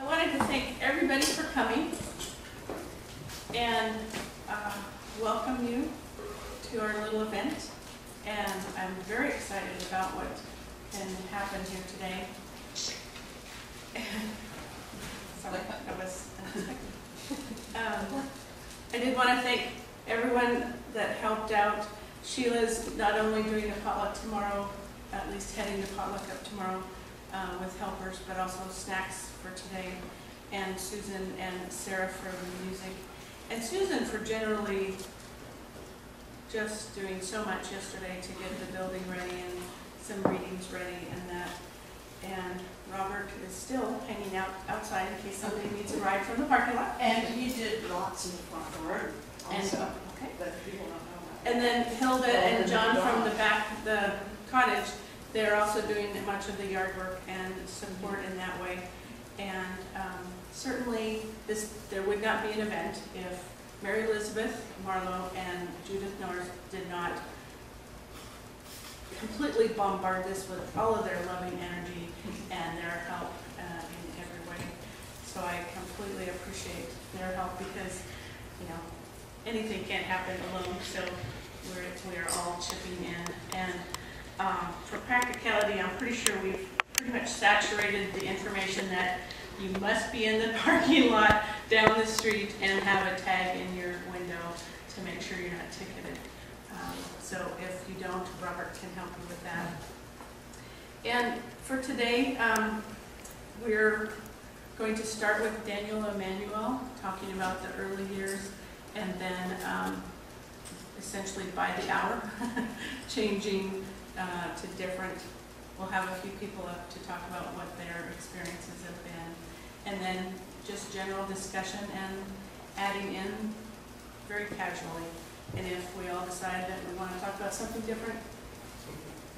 I wanted to thank everybody for coming and welcome you to our little event. And I'm very excited about what can happen here today. Sorry, that was unexpected. I did want to thank everyone that helped out. Sheila's not only doing the potluck tomorrow, at least heading the potluck up tomorrow with helpers, but also snacks for today. And Susan and Sarah for the music. And Susan for generally just doing so much yesterday to get the building ready and some readings ready and that. And Robert is still hanging out outside in case somebody needs a ride from the parking lot. And he did lots in the front yard. And okay, but people don't know that. And then Hilda and John from the back, the cottage, they're also doing much of the yard work and support in that way. And certainly there would not be an event if Mary Elizabeth Marlowe and Judith Norris did not completely bombard this with all of their loving energy and their help in every way. So I completely appreciate their help because, you know, anything can't happen alone. So we are all chipping in. And for practicality, I'm pretty sure we've pretty much saturated the information that you must be in the parking lot down the street and have a tag in your window to make sure you're not ticketed. So if you don't, Robert can help you with that. And for today, we're going to start with Emmanuel talking about the early years, and then essentially by the hour, changing to different. We'll have a few people up to talk about what their experiences have been, and then just general discussion and adding in very casually. And if we all decide that we want to talk about something different,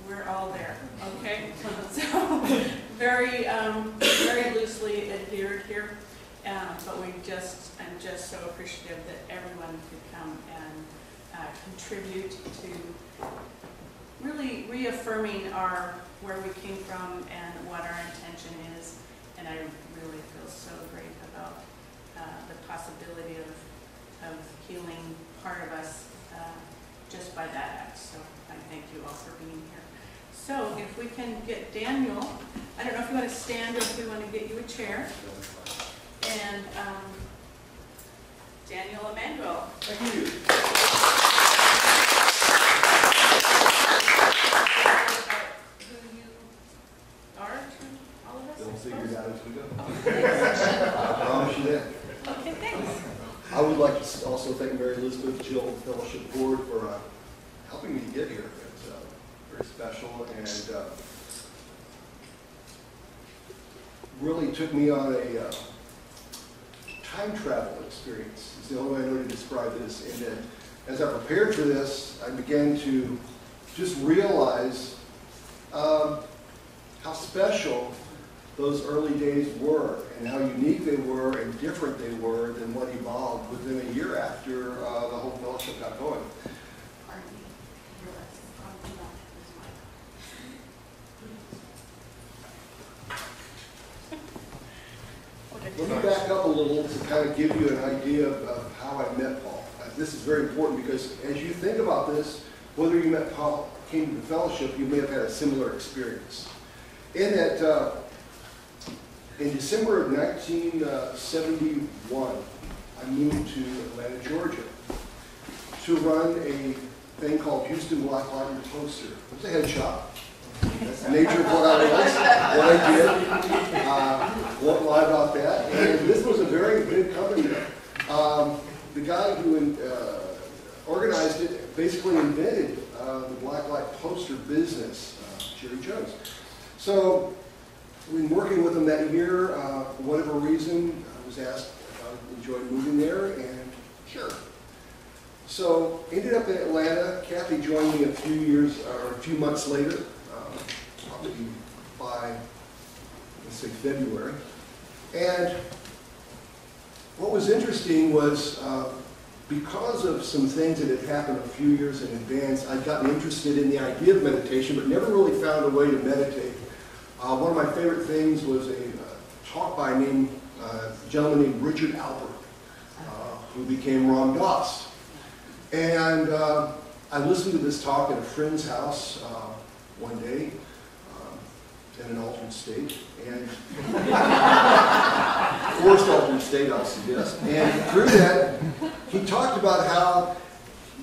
we're all there, okay? So very, very loosely adhered here, but I'm just so appreciative that everyone could come and contribute to really reaffirming where we came from and what our intention is. And I really feel so great about the possibility of healing part of us just by that act. So I thank you all for being here. So if we can get Daniel, I don't know if you want to stand or if we want to get you a chair. And Daniel Emmanuel. Thank you. Who you are to all of us? They'll figure it out as we go. I promise you that. Okay, thanks. I would like to also thank Mary Elizabeth, Jill, and the Fellowship Board for helping me to get here. It's very special and really took me on a time travel experience. It's the only way I know to describe this. And then as I prepared for this, I began to just realize how special those early days were and how unique they were and different they were than what evolved within a year after the whole fellowship got going. Let me back up a little to kind of give you an idea of how I met Paul. This is very important because as you think about this, whether you met Paul, came to the fellowship, you may have had a similar experience. In that, in December of 1971, I moved to Atlanta, Georgia, to run a thing called Houston Black Light and Poster. It was a head shop. That's the nature of what I was, what I did. Won't lie about that. And this was a very big company. The guy who organized it basically invented the black light poster business, Jerry Jones. So we've been working with him that year. For whatever reason, I was asked if I enjoyed moving there, and sure. So ended up in Atlanta. Kathy joined me a few months later, probably by, let's say, February. And what was interesting was because of some things that had happened a few years in advance, I'd gotten interested in the idea of meditation, but never really found a way to meditate. One of my favorite things was a talk by a gentleman named Richard Albert, who became Ram Dass. And I listened to this talk at a friend's house one day, in an altered state, and forced altered state, I suggest. And through that, he talked about how,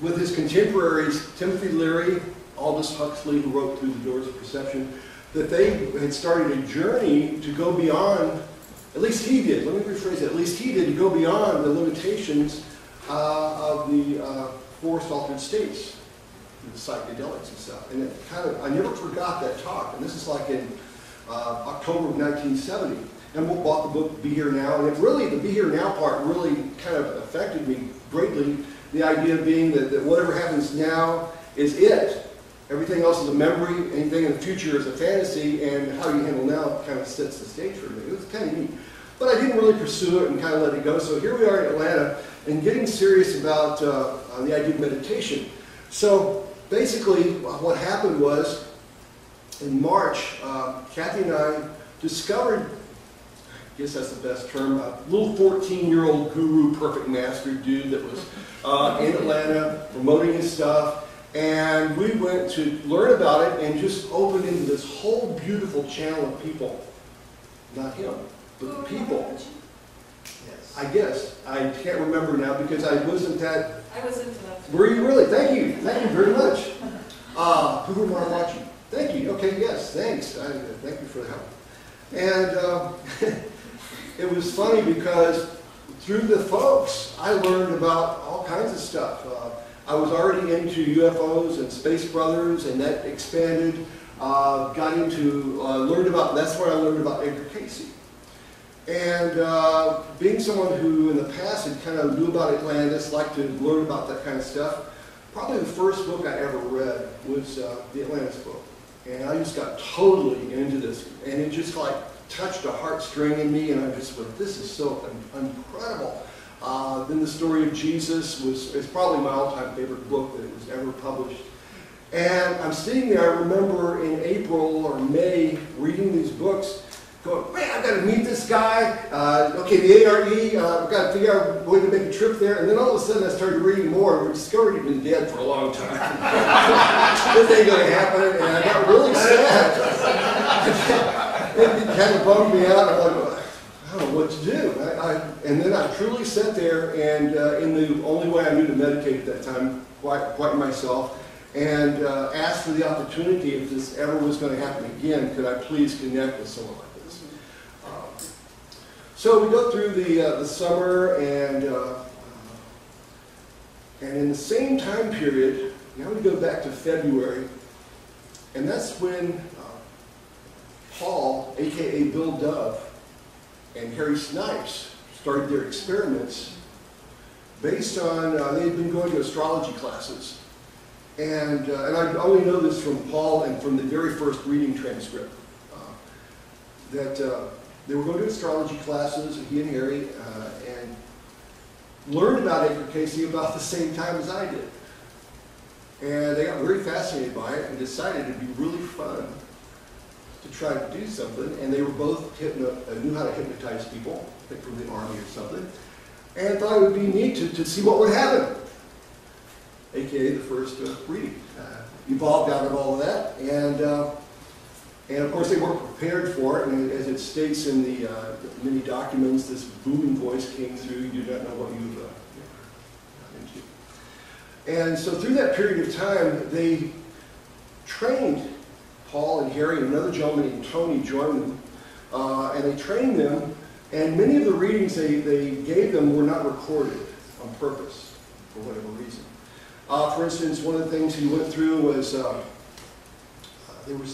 with his contemporaries, Timothy Leary, Aldous Huxley, who wrote Through the Doors of Perception, that they had started a journey to go beyond, at least he did, let me rephrase it, at least he did, to go beyond the limitations of the forced altered states, the psychedelics and stuff. And it kind of, I never forgot that talk, and this is like in October of 1970. And we bought the book Be Here Now, and it really, the Be Here Now part really kind of affected me greatly. The idea being that whatever happens now is it. Everything else is a memory, anything in the future is a fantasy, and how you handle now kind of sets the stage for me. It was kind of neat. But I didn't really pursue it and kind of let it go. So here we are in Atlanta and getting serious about the idea of meditation. So basically what happened was, in March, Kathy and I discovered, I guess that's the best term, a little 14-year-old guru, perfect master dude that was in Atlanta promoting his stuff. And we went to learn about it and just opened into this whole beautiful channel of people. Not him, but the people. Yes. I guess. I can't remember now because I wasn't that... I was into that. Were you really? Thank you. Thank you very much. Who am I watching? Thank you. Okay, yes, thanks. Thank you for the help. And it was funny because through the folks, I learned about all kinds of stuff. I was already into UFOs and Space Brothers, and that expanded. Got into, learned about, that's where I learned about Edgar Casey. And being someone who in the past had kind of knew about Atlantis, liked to learn about that kind of stuff, probably the first book I ever read was the Atlantis book. And I just got totally into this, and it just like touched a heartstring in me, and I just went, this is so incredible. Then the story of Jesus is probably my all-time favorite book that was ever published. And I'm sitting there, I remember in April or May, reading these books, going, man, I've got to meet this guy. Okay, the ARE, I've got to figure out a way to make a trip there. And then all of a sudden I started reading more, and we discovered he'd been dead for a long time. This ain't going to happen, and I got really sad. It kind of bummed me out. I'm like, I don't know what to do. And then I truly sat there, and in the only way I knew to meditate at that time, quiet myself, and asked for the opportunity, if this ever was going to happen again, could I please connect with someone like this? So we go through the summer, and in the same time period, now we go back to February, and that's when Paul, a.k.a. Bill Dove, and Harry Snipes started their experiments based on, they had been going to astrology classes. And I only know this from Paul and from the very first reading transcript, that they were going to astrology classes, he and Harry, and learned about Edgar Casey about the same time as I did. And they got very fascinated by it and decided it'd be really fun to try to do something. And they were both knew how to hypnotize people, I think from the army or something, and thought it would be neat to see what would happen. AKA the first reading. Evolved out of all of that, and of course they weren't prepared for it, and as it states in the many documents, this booming voice came through, you do not know what you've got into. And so through that period of time, they trained Paul and Harry, and another gentleman named Tony joined them, and they trained them, and many of the readings they gave them were not recorded on purpose, for whatever reason. For instance, one of the things he went through was,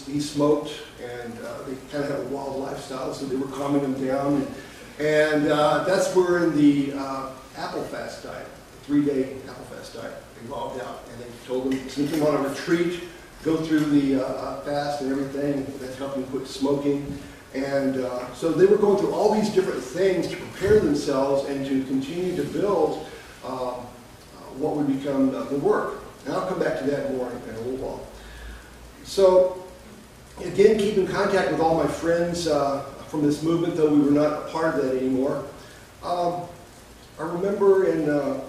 he smoked, and they kind of had a wild lifestyle, so they were calming him down. And that's where the apple fast diet, the 3-day apple fast diet, evolved out. And they told him, since you want to retreat, go through the fast and everything, that helped him quit smoking. And so they were going through all these different things to prepare themselves and to continue to build what would become the work. And I'll come back to that more in a little while. So, again, keep in contact with all my friends from this movement, though we were not a part of that anymore. I remember in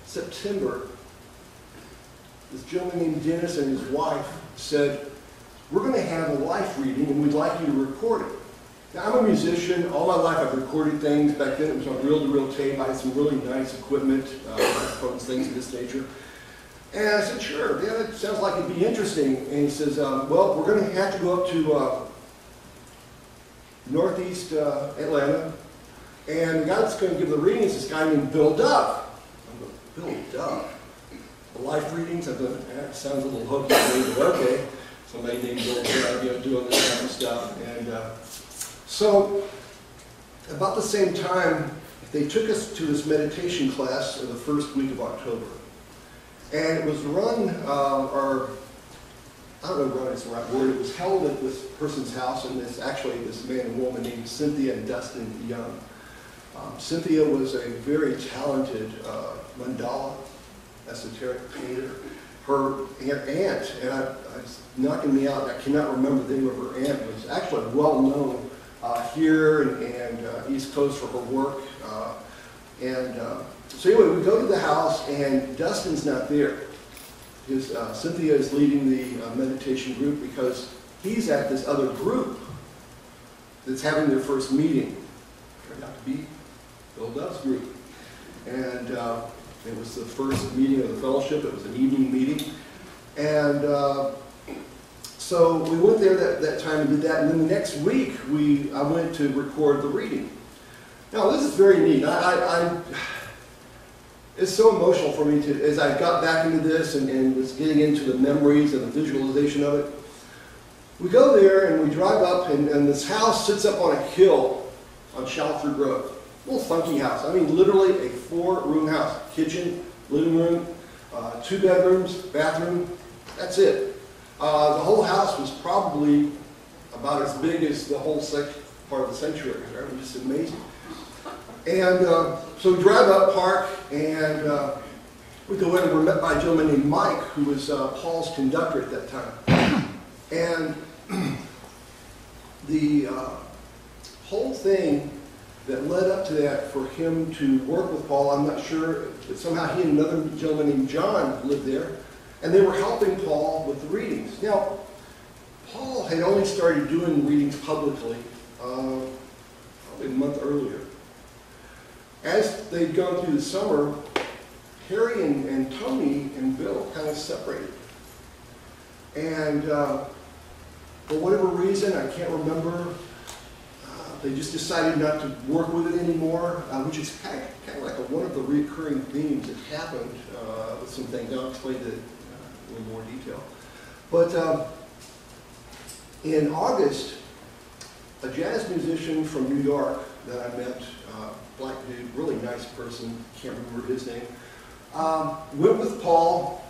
September, this gentleman named Dennis and his wife said, we're going to have a life reading and we'd like you to record it. Now, I'm a musician. All my life I've recorded things. Back then it was on reel-to-reel tape. I had some really nice equipment, microphones, things of this nature. And I said, sure, yeah, that sounds like it'd be interesting. And he says, well, we're going to have to go up to northeast Atlanta. And the guy that's going to give the readings is this guy named Bill Dove. I'm going, Bill Dove? The life readings? I thought, that sounds a little hokey to me, but okay. Somebody named Bill Dove, doing this kind of stuff. And so, about the same time, they took us to this meditation class in the first week of October. And it was run, or I don't know if run is the right word, it was held at this person's house, and it's actually this man and woman named Cynthia and Dustin Young. Cynthia was a very talented mandala esoteric painter. Her aunt, and it's knocking me out, I cannot remember the name of her aunt, was actually well known here and East Coast for her work. So anyway, we go to the house and Dustin's not there. Cynthia is leading the meditation group because he's at this other group that's having their first meeting. Turned out to be Bill Dove's group. And it was the first meeting of the fellowship. It was an evening meeting. And so we went there that time and did that. And then the next week, I went to record the reading. Now, this is very neat. It's so emotional for me as I got back into this and was getting into the memories and the visualization of it. We go there and we drive up, and this house sits up on a hill on Shalford Road. A little funky house. I mean, literally a 4-room house. Kitchen, living room, 2 bedrooms, bathroom. That's it. The whole house was probably about as big as the whole part of the sanctuary. Right? It was just amazing. And so we drive up, park, and we go in, and we're met by a gentleman named Mike, who was Paul's conductor at that time. And the whole thing that led up to that for him to work with Paul, I'm not sure, but somehow he and another gentleman named John lived there, and they were helping Paul with the readings. Now, Paul had only started doing readings publicly probably a month earlier. As they'd gone through the summer, Harry and Tony and Bill kind of separated. And for whatever reason, I can't remember, they just decided not to work with it anymore, which is kind of like one of the recurring themes that happened with some things. I'll explain that in a little more detail. But in August, a jazz musician from New York that I met, black dude, really nice person, can't remember his name, went with Paul,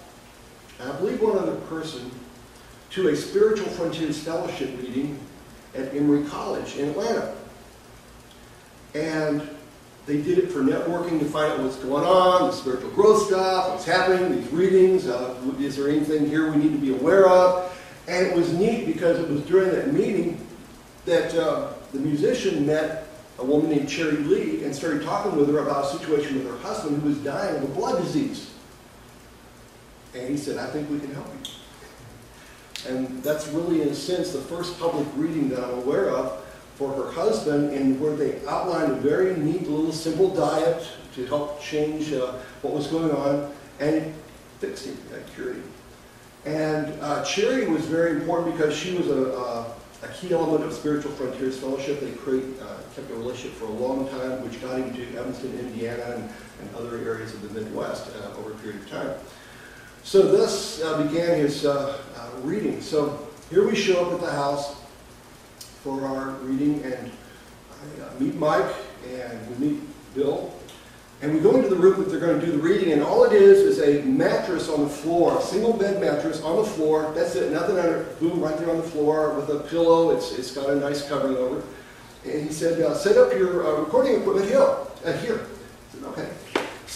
and I believe one other person, to a Spiritual Frontiers Fellowship meeting at Emory College in Atlanta. And they did it for networking to find out what's going on, the spiritual growth stuff, what's happening, these readings, is there anything here we need to be aware of? And it was neat because it was during that meeting that the musician met a woman named Cherry Lee and started talking with her about a situation with her husband who was dying of a blood disease. And he said, I think we can help you. And that's really, in a sense, the first public reading that I'm aware of for her husband, and where they outlined a very neat little simple diet to help change what was going on, and it fixed him, that cured him. And Cherry was very important because she was a key element of Spiritual Frontiers Fellowship. They kept a relationship for a long time, which got him to Evanston, Indiana, and other areas of the Midwest over a period of time. So this began his reading. So here we show up at the house for our reading, and I meet Mike, and we meet Bill, and we go into the room that they're going to do the reading, and all it is a mattress on the floor, a single bed mattress on the floor. That's it, nothing under it. Boom, right there on the floor with a pillow. It's got a nice covering over it. And he said, set up your recording equipment here. I said, okay.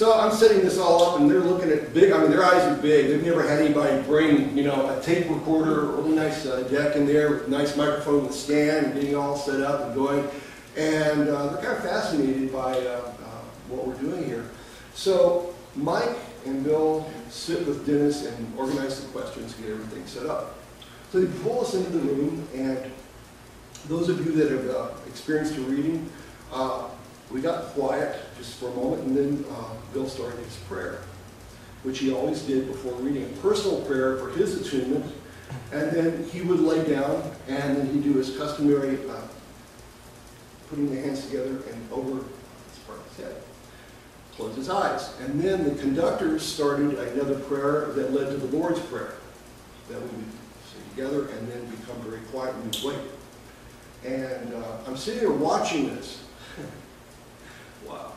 So I'm setting this all up, and they're looking at big, I mean, their eyes are big. They've never had anybody bring, you know, a tape recorder, a really nice deck in there, with a nice microphone with stand, and getting all set up and going. And they're kind of fascinated by what we're doing here. So Mike and Bill sit with Dennis and organize the questions, get everything set up. So they pull us into the room, and those of you that have experienced a reading, we got quiet just for a moment, and then Bill started his prayer, which he always did before reading, a personal prayer for his attunement, and then he would lay down, and then he'd do his customary putting the hands together and over his part of his head. Close his eyes. And then the conductors started another prayer that led to the Lord's Prayer, that we would say together and then become very quiet and we'd wait. And I'm sitting there watching this. Wow.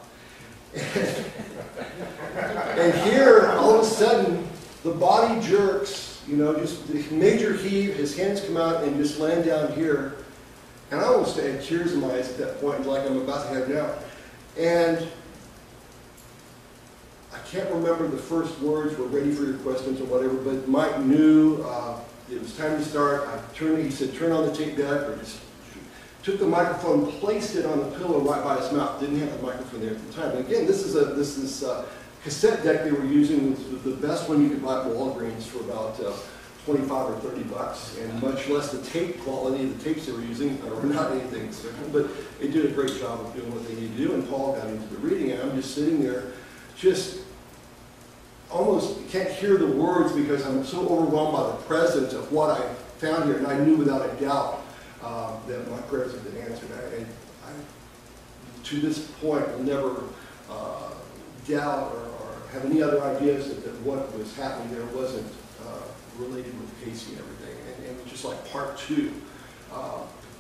And here, all of a sudden, the body jerks, you know, just the major heave, his hands come out and just land down here. And I almost had tears in my eyes at that point, like I'm about to have now. And I can't remember the first words, we're ready for your questions or whatever, but Mike knew it was time to start. He said, turn on the tape deck, or just took the microphone, placed it on the pillow right by his mouth. Didn't have the microphone there at the time. And again, this is a cassette deck they were using. It was the best one you could buy at Walgreens for about 25 or 30 bucks, and much less the tape quality of the tapes they were using, or not anything special, but it did a great job of doing what they needed to do, and Paul got into the reading, and I'm just sitting there, just almost can't hear the words because I'm so overwhelmed by the presence of what I found here, and I knew without a doubt that my prayers have been answered. I to this point, will never doubt or have any other ideas that what was happening there wasn't related with Casey and everything. And it was just like part two.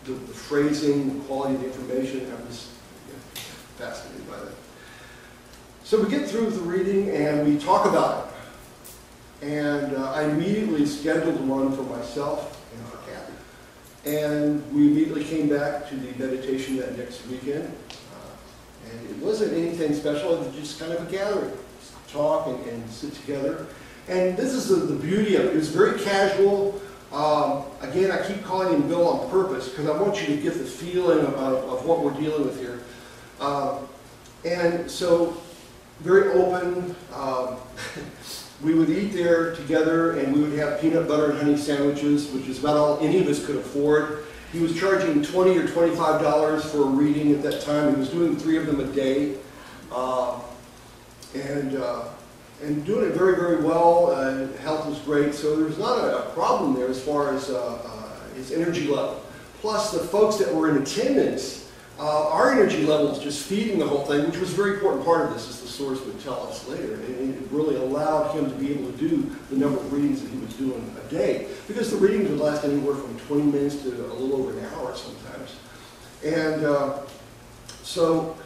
The phrasing, the quality of the information, I was fascinated by that. So we get through the reading and we talk about it. And I immediately scheduled one for myself and for Kathy. And we immediately came back to the meditation that next weekend. And it wasn't anything special, it was just kind of a gathering. Just talk and sit together. And this is the beauty of it. It was very casual. Again, I keep calling him Bill on purpose because I want you to get the feeling of what we're dealing with here. And so, very open. We would eat there together, and we would have peanut butter and honey sandwiches, which is about all any of us could afford. He was charging $20 or $25 for a reading at that time. He was doing 3 of them a day. And doing it very, very well. Health was great, so there's not a problem there as far as his energy level. Plus, the folks that were in attendance, our energy level was just feeding the whole thing, which was a very important part of this, as the source would tell us later. And it really allowed him to be able to do the number of readings that he was doing a day, because the readings would last anywhere from 20 minutes to a little over an hour sometimes. And so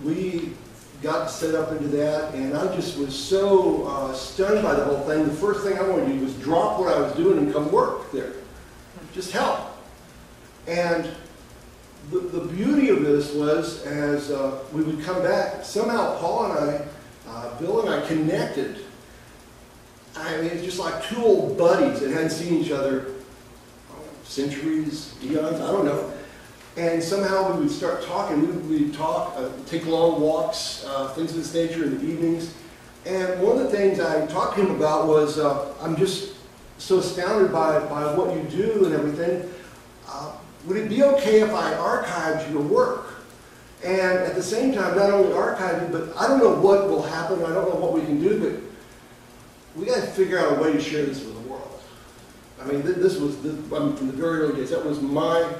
we got set up into that, and I just was so stunned by the whole thing. The first thing I wanted to do was drop what I was doing and come work there. Just help. And the beauty of this was, as we would come back, somehow Paul and I, Bill and I connected. I mean, it's just like 2 old buddies that hadn't seen each other centuries, eons, I don't know. And somehow we would start talking. We'd talk, take long walks, things of this nature in the evenings. And one of the things I talked to him about was, I'm just so astounded by what you do and everything. Would it be okay if I archived your work? And at the same time, not only archived it, but I don't know what will happen. I don't know what we can do, but we got to figure out a way to share this with the world. I mean, this was, from the very early days, that was my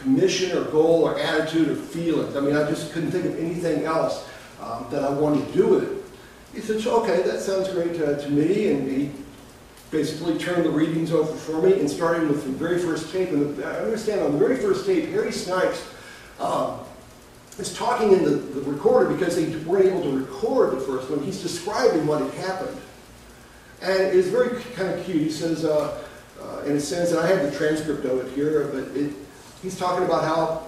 commission or goal or attitude or feeling. I mean, I just couldn't think of anything else that I wanted to do with it. He said, okay, that sounds great to me, and he basically turned the readings over for me, and starting with the very first tape. And I understand on the very first tape, Harry Snipes is talking in the recorder because they weren't able to record the first one. He's describing what had happened. And it's very kind of cute. He says, in a sense, and I have the transcript of it here, but he's talking about how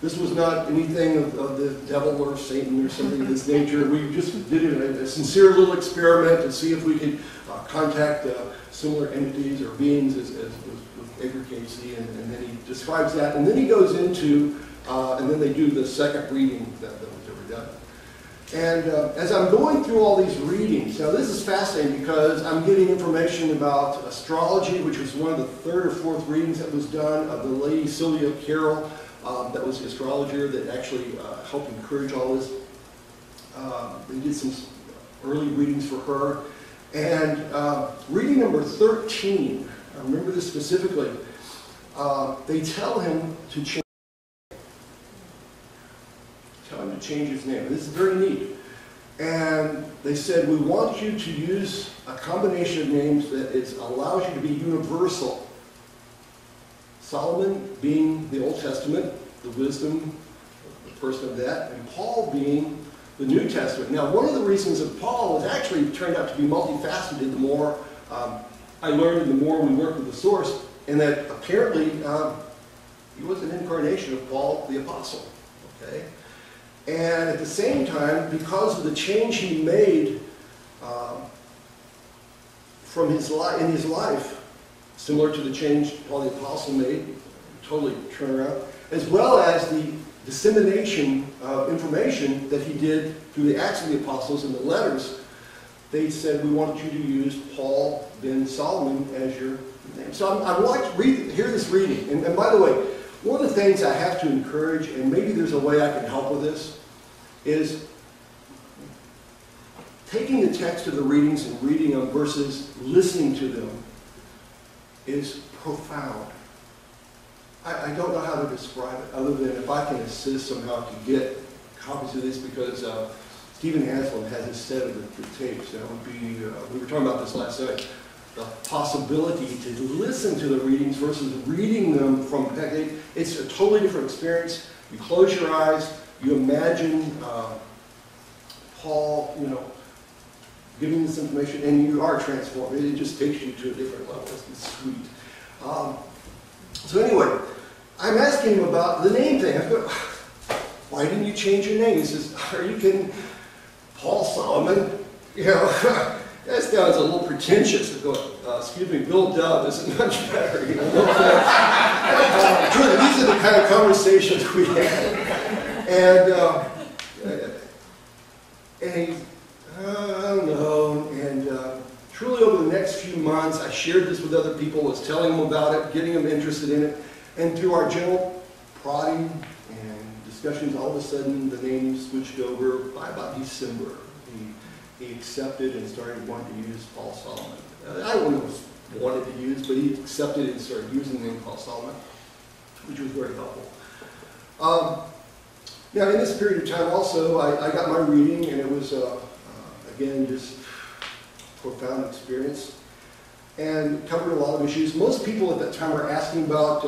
This was not anything of the devil or Satan or something of this nature. We just did a sincere little experiment to see if we could contact similar entities or beings as with Edgar Casey, and then he describes that, and then he goes into, and then they do the second reading that was ever done. And as I'm going through all these readings, now this is fascinating because I'm getting information about astrology, which was one of the third or fourth readings that was done of the lady Sylvia Carroll, that was the astrologer that actually helped encourage all this. They did some early readings for her. And reading number 13, I remember this specifically, they tell him to change. Change his name. This is very neat. And they said, we want you to use a combination of names that allows you to be universal. Solomon being the Old Testament, the wisdom, the person of that, and Paul being the New Testament. Now, one of the reasons that Paul has actually turned out to be multifaceted the more I learned and the more we worked with the source, and that apparently he was an incarnation of Paul the Apostle. Okay? And at the same time, because of the change he made in his life, similar to the change Paul the Apostle made, totally turn around, as well as the dissemination of information that he did through the Acts of the Apostles and the letters, they said, we want you to use Paul ben Solomon as your name. So I want to hear this reading. And by the way, one of the things I have to encourage, and maybe there's a way I can help with this, is taking the text of the readings and reading them versus listening to them is profound. I don't know how to describe it other than if I can assist somehow to get copies of this, because Stephen Haslam has a set of the tapes. That would be, we were talking about this last night, the possibility to listen to the readings versus reading them from, in fact, it's a totally different experience. You close your eyes, you imagine Paul, giving this information, and you are transformed. It just takes you to a different level. It's sweet. So anyway, I'm asking him about the name thing. I go, why didn't you change your name? He says, are you kidding? Paul Solomon? That sounds a little pretentious. I go, excuse me, Bill Dove isn't much better. Truly, these are the kind of conversations we have. And he, I don't know. And truly, over the next few months, I shared this with other people, was telling them about it, getting them interested in it. And through our general prodding and discussions, all of a sudden, the name switched over. By about December, he accepted and started wanting to use Paul Solomon. I wouldn't have wanted to use, but he accepted and started using the name Paul Solomon, which was very helpful. Now, in this period of time also, I got my reading, and it was, again, just profound experience, and covered a lot of issues. Most people at that time were asking about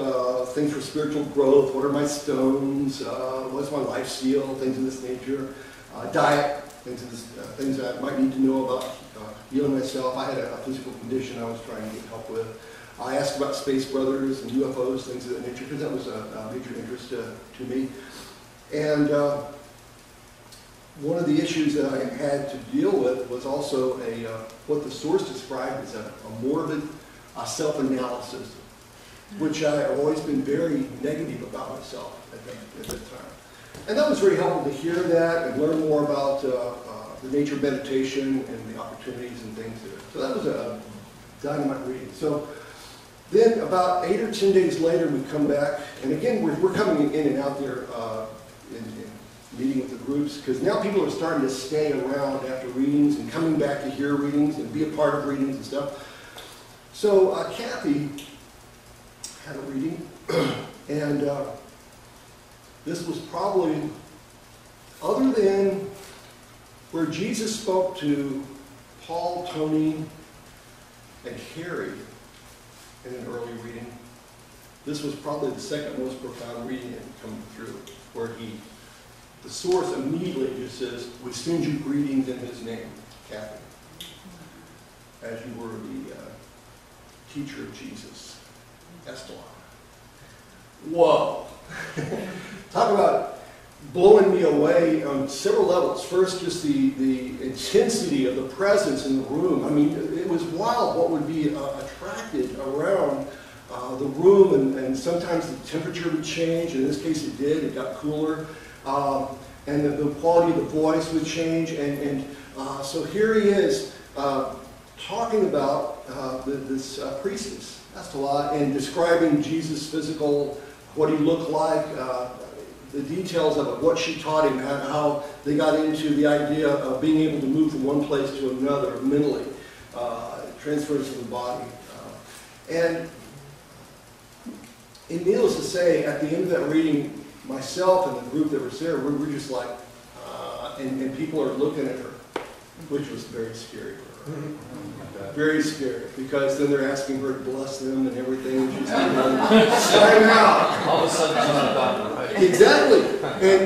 things for spiritual growth. What are my stones? What's my lifestyle? Things of this nature. Diet. Things that I might need to know about healing myself. I had a physical condition I was trying to get help with. I asked about space brothers and UFOs, things of that nature, because that was a major interest to me. And one of the issues that I had to deal with was also what the source described as a morbid self-analysis, which I have always been very negative about myself at that time. And that was very helpful to hear that and learn more about the nature of meditation and the opportunities and things there. So that was a dynamite reading. So then about 8 or 10 days later, we come back, and again, we're coming in and out there in meeting with the groups, because now people are starting to stay around after readings and coming back to hear readings and be a part of readings and stuff. So Kathy had a reading, and this was probably, other than where Jesus spoke to Paul, Tony, and Harry in an early reading, this was probably the second most profound reading that come through, where the source immediately just says, we send you greetings in his name, Kathy, as you were the teacher of Jesus, Esteban. Whoa. talk about blowing me away on several levels. First, just the intensity of the presence in the room. I mean, it was wild what would be attracted around the room, and sometimes the temperature would change. In this case, it did. It got cooler. And the quality of the voice would change. And so here he is talking about this priestess, that's a lot, and describing Jesus' physical, what he looked like, the details of it, what she taught him, how they got into the idea of being able to move from one place to another mentally, transfers to the body. And needless to say, at the end of that reading, myself and the group that was there, we were just like, and people are looking at her, which was very scary for her. Very scary, because then they're asking her to bless them and everything, and she's going, sign out. All of a sudden she's a doctor, right? Exactly.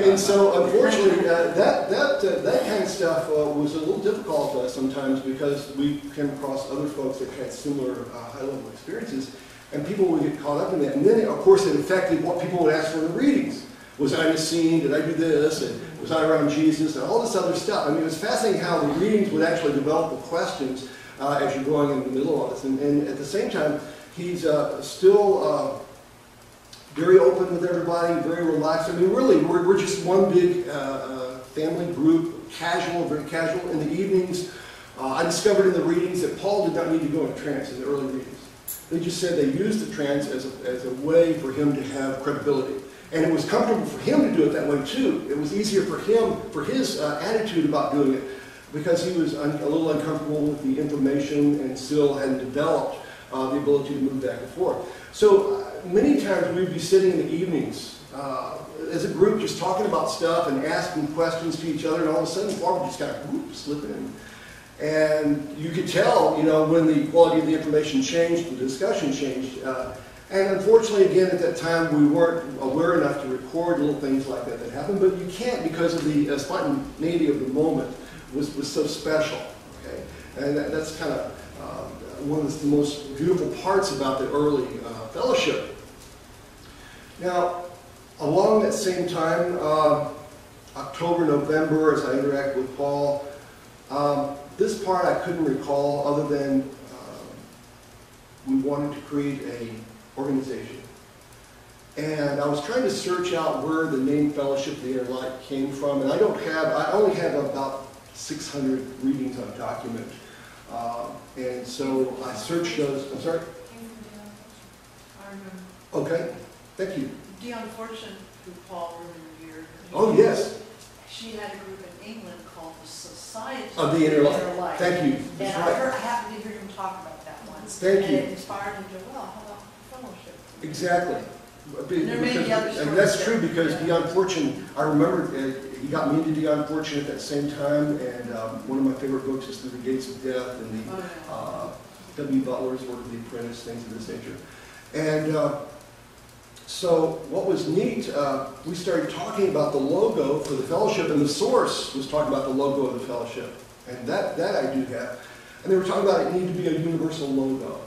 And so, unfortunately, that kind of stuff was a little difficult to us sometimes, because we came across other folks that had similar high-level experiences, and people would get caught up in that. And then, of course, it affected what people would ask for in the readings. Was I in a scene? Did I do this? And was I around Jesus? And all this other stuff. I mean, it was fascinating how the readings would actually develop the questions as you're going in the middle of this. And at the same time, he's still very open with everybody, very relaxed. I mean, really, we're just one big family group, casual, very casual. In the evenings, I discovered in the readings that Paul did not need to go into trance in the early readings. They just said they used the trance as a way for him to have credibility. And it was comfortable for him to do it that way too. It was easier for him, for his attitude about doing it, because he was a little uncomfortable with the information and still hadn't developed the ability to move back and forth. So many times we'd be sitting in the evenings as a group just talking about stuff and asking questions to each other, and all of a sudden Paul would just kind of slip in. And you could tell, you know, when the quality of the information changed, the discussion changed. And unfortunately, again, at that time, we weren't aware enough to record little things like that happened, but you can't, because of the spontaneity of the moment was so special, okay? And that's kind of one of the most beautiful parts about the early fellowship. Now, along that same time, October, November, as I interact with Paul, this part I couldn't recall, other than we wanted to create an organization. And I was trying to search out where the name Fellowship of the Inner Light came from, and I only have about 600 readings on document. And so I searched those. I'm sorry? I remember. Okay, thank you. Dion Fortune, who Paul revered. Oh, yes. She had a group in England called the Society Of the Inner Light. Thank you. And That's I right. happened to hear him talk about that once. Thank and you. it inspired me to, well, how about fellowship? Exactly. there may be other And that's stories true, that- because yeah. Dion Fortune, I remember he got me into Dion Fortune at that same time, and one of my favorite books is Through the Gates of Death, and the W. Butler's work of The Apprentice, things of this nature. And so what was neat, we started talking about the logo for the fellowship, and the source was talking about the logo of the fellowship. And that I do have. And they were talking about it needed to be a universal logo.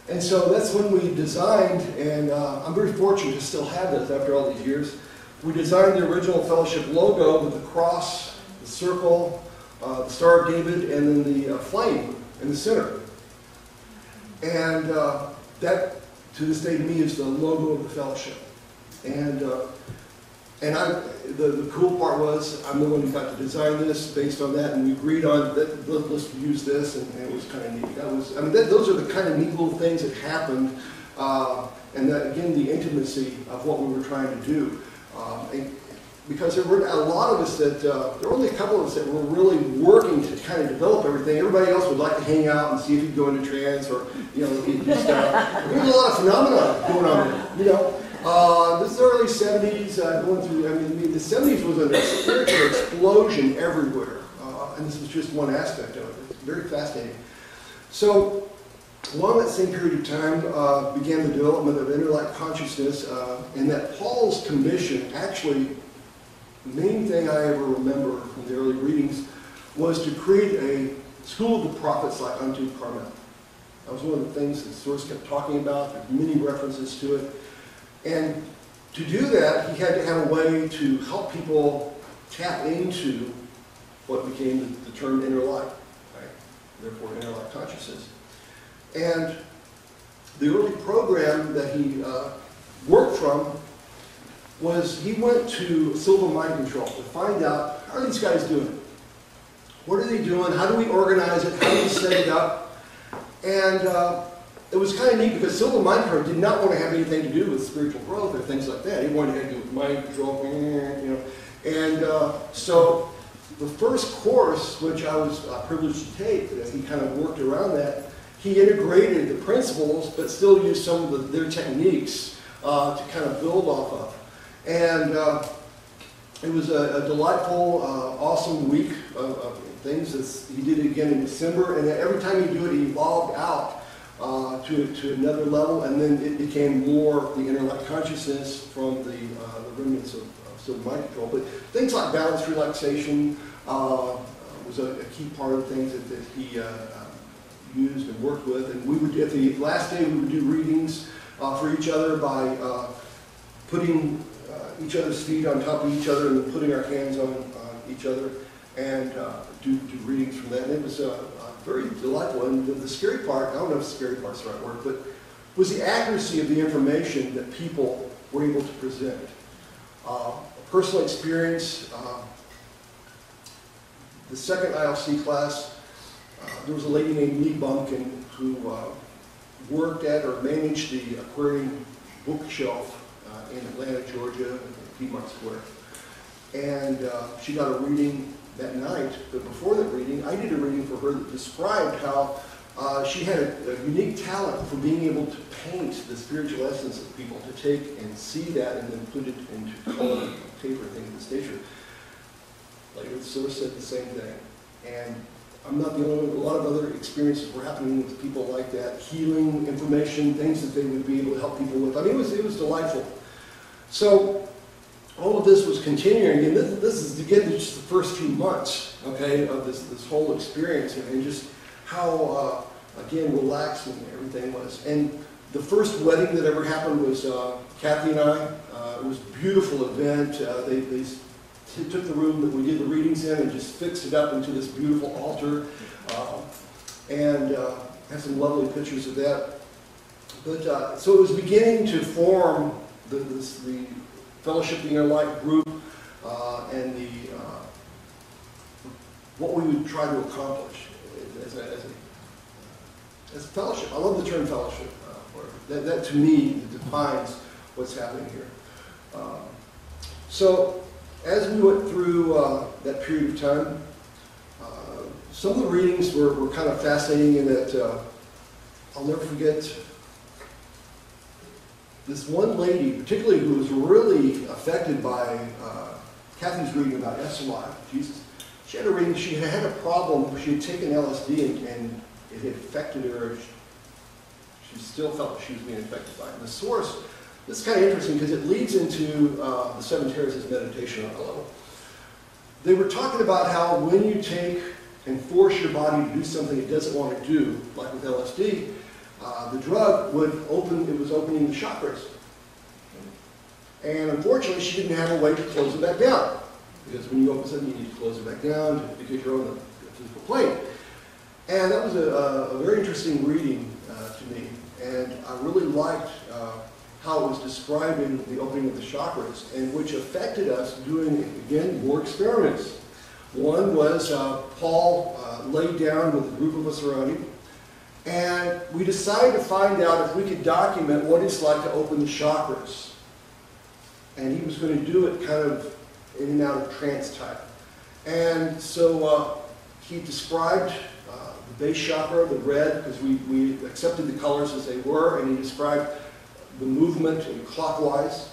And so that's when we designed, and I'm very fortunate to still have this after all these years. We designed the original fellowship logo with the cross, the circle, the Star of David, and then the flame in the center. And that, to this day, to me, is the logo of the fellowship. And the cool part was, I'm the one who got to design this based on that, and we agreed on that, let's use this, and it was kind of neat. Those are the kind of neat little things that happened, and that, again, the intimacy of what we were trying to do. Because there were a lot of us that, there were only a couple of us that were really working to kind of develop everything. Everybody else would like to hang out and see if he'd go into trance, or, you know, he'd do stuff. There was a lot of phenomena going on there, you know. This is the early 70s, going through, I mean, the 70s was a spiritual explosion everywhere. And this was just one aspect of it. It's very fascinating. So, along that same period of time, began the development of inner light consciousness, and that Paul's commission, actually, the main thing I ever remember from the early readings was to create a school of the prophets like unto Carmel. That was one of the things the source kept talking about. There's many references to it. And to do that, he had to have a way to help people tap into what became the term inner light, right? Therefore inner light consciousness. And the early program that he worked from was he went to Silva Mind Control to find out, how are these guys doing? What are they doing? How do we organize it? How do we set it up? And it was kind of neat because Silva Mind Control did not want to have anything to do with spiritual growth or things like that. He wanted to have to do with mind control, you know. And so the first course, which I was privileged to take, that he kind of worked around that, he integrated the principles but still used some of their techniques to kind of build off of. And it was a delightful, awesome week of things. He did it again in December, and every time you do it, he evolved out to another level, and then it became more the inner light consciousness from the remnants of Silva Mind Control. But things like balanced relaxation was a key part of things that he used and worked with. And we would, at the last day, we would do readings for each other by putting each other's feet on top of each other and then putting our hands on each other and do readings from that. And it was very delightful. And the scary part, I don't know if scary part's the right word, but was the accuracy of the information that people were able to present. Personal experience, the second ILC class, there was a lady named Lee Bumpkin who worked at or managed the aquarium bookshelf in Atlanta, Georgia, at Piedmont Square. And she got a reading that night, but before that reading, I did a reading for her that described how she had a unique talent for being able to paint the spiritual essence of people, to take and see that and then put it into color, paper, things of this nature. Later, the source said the same thing. And I'm not the only one. A lot of other experiences were happening with people like that, healing information, things that they would be able to help people with. I mean, it was delightful. So all of this was continuing, and this is, again, just the first few months, okay, of this whole experience, and just how, again, relaxing everything was. And the first wedding that ever happened was Kathy and I. It was a beautiful event. They took the room that we did the readings in and just fixed it up into this beautiful altar, and had some lovely pictures of that. But so it was beginning to form the Fellowship of the Inner Light group, and what we would try to accomplish as a fellowship. I love the term fellowship. That to me defines what's happening here. So as we went through that period of time, some of the readings were kind of fascinating in that I'll never forget this one lady, particularly who was really affected by Kathy's reading about SLI, Jesus. She had a reading, she had a problem, she had taken LSD and it had affected her. She still felt that she was being affected by it. And the source, this is kind of interesting because it leads into the Seven Terraces meditation on a level. They were talking about how when you take and force your body to do something it doesn't want to do, like with LSD, the drug would open, it was opening the chakras. And unfortunately, she didn't have a way to close it back down. Because when you open something, you need to close it back down because you're on the physical plane. And that was a very interesting reading to me. And I really liked how it was describing the opening of the chakras, and which affected us doing, again, more experiments. One was Paul laid down with a group of us around him, and we decided to find out if we could document what it's like to open the chakras. And he was going to do it kind of in and out of trance type. And so he described the base chakra, the red, because we accepted the colors as they were, and he described the movement in clockwise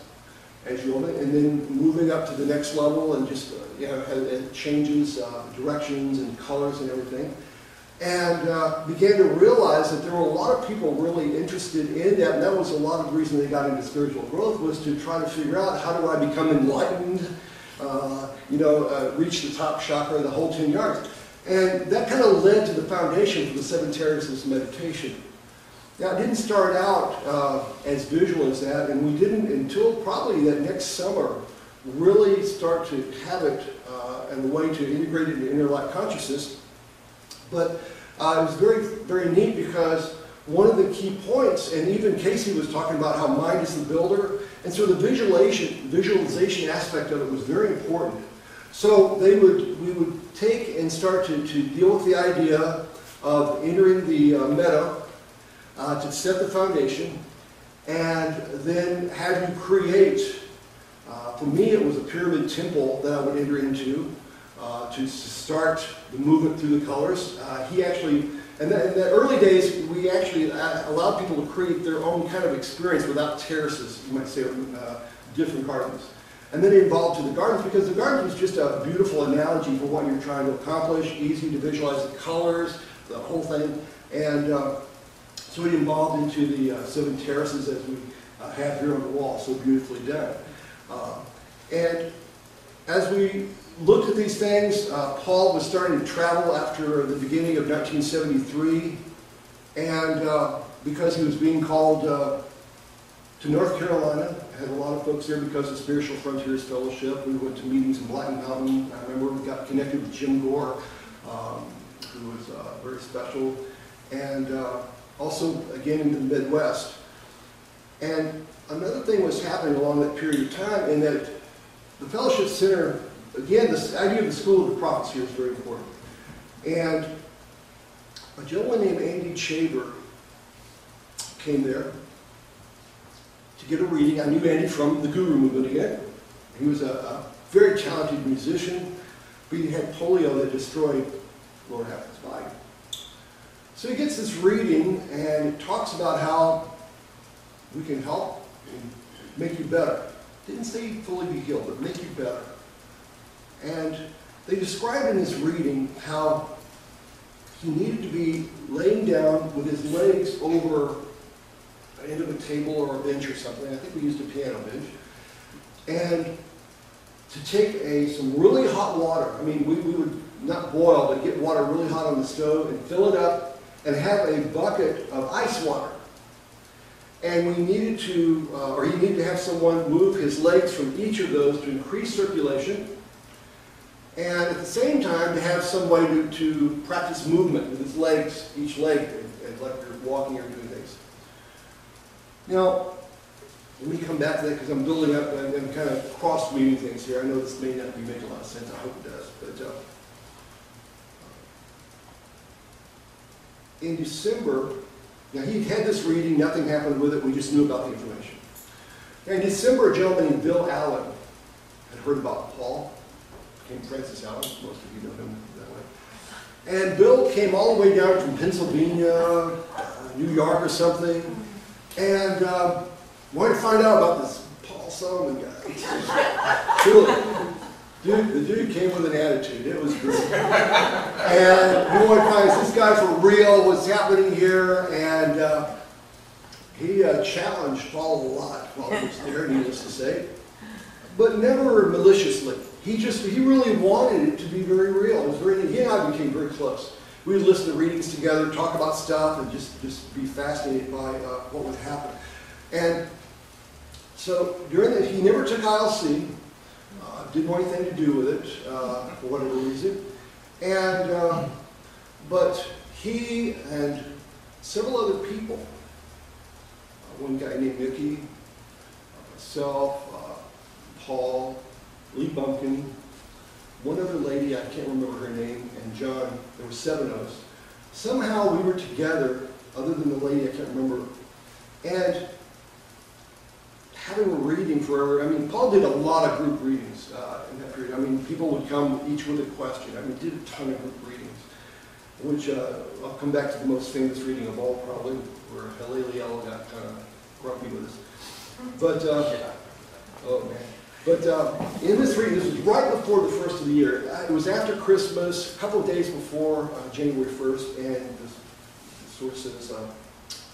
as you open it, and then moving up to the next level, and just it changes directions and colors and everything. And began to realize that there were a lot of people really interested in that, and that was a lot of the reason they got into spiritual growth, was to try to figure out, how do I become enlightened, reach the top chakra, the whole 10 yards. And that kind of led to the foundation for the Seven Terraces meditation. Now, it didn't start out as visual as that, and we didn't, until probably that next summer really start to have it and a way to integrate it into inner light consciousness. But it was very, very neat because one of the key points, and even Casey was talking about how mind is the builder, and so the visualization aspect of it was very important. So we would take and start to deal with the idea of entering the meta to set the foundation, and then have you create. For me, it was a pyramid temple that I would enter into to start the movement through the colors. He actually, in the early days, we actually allowed people to create their own kind of experience without terraces, you might say, different gardens. And then it evolved to the gardens, because the gardens was just a beautiful analogy for what you're trying to accomplish, easy to visualize the colors, the whole thing. And so it evolved into the 7 terraces as we have here on the wall, so beautifully done. And as we looked at these things, Paul was starting to travel after the beginning of 1973, and because he was being called to North Carolina, I had a lot of folks there because of Spiritual Frontiers Fellowship. We went to meetings in Black Mountain. I remember we got connected with Jim Gore, who was very special, and also again in the Midwest. And another thing was happening along that period of time, in that the Fellowship Center, again, this idea of the School of the Prophets here is very important. And a gentleman named Andy Chaber came there to get a reading. I knew Andy from the Guru movement again. He was a very talented musician, but he had polio that destroyed Lord half his body. So he gets this reading, and it talks about how we can help and make you better. Didn't say fully be healed, but make you better. And they described in this reading how he needed to be laying down with his legs over the end of a table or a bench or something. I think we used a piano bench. And to take some really hot water. I mean, we would not boil, but get water really hot on the stove and fill it up and have a bucket of ice water. And we needed to, or he needed to have someone move his legs from each of those to increase circulation. And at the same time, to have some way to practice movement with his legs, each leg, and like you're walking or doing things. Now, let me come back to that because I'm building up and I'm kind of cross-reading things here. I know this may not be making a lot of sense. I hope it does. But in December, now he had this reading, nothing happened with it, we just knew about the information. In December, a gentleman named Bill Allen had heard about Paul, became Francis Allen, most of you know him that way. And Bill came all the way down from Pennsylvania, New York or something, and wanted to find out about this Paul Solomon guy. The dude came with an attitude. It was great. And we wanted to find, is this guy for real? What's happening here? And he challenged Paul a lot while he was there, needless to say. But never maliciously. He really wanted it to be very real. It was very, he and I became very close. We would listen to readings together, talk about stuff, and just be fascinated by what would happen. And so during that, he never took ILC. Didn't want anything to do with it for whatever reason. And but he and several other people, one guy named Mickey, myself, Paul, Lee Bumpkin, one other lady, I can't remember her name, and John, there were 7 of us. Somehow we were together, other than the lady, I can't remember, and having a reading forever. I mean, Paul did a lot of group readings in that period. I mean, people would come each with a question. I mean, did a ton of group readings, which I'll come back to the most famous reading of all, probably, where Halaliel got kind of grumpy with us. But, oh man. But in this reading, this was right before the first of the year. It was after Christmas, a couple of days before January 1st, and the source says,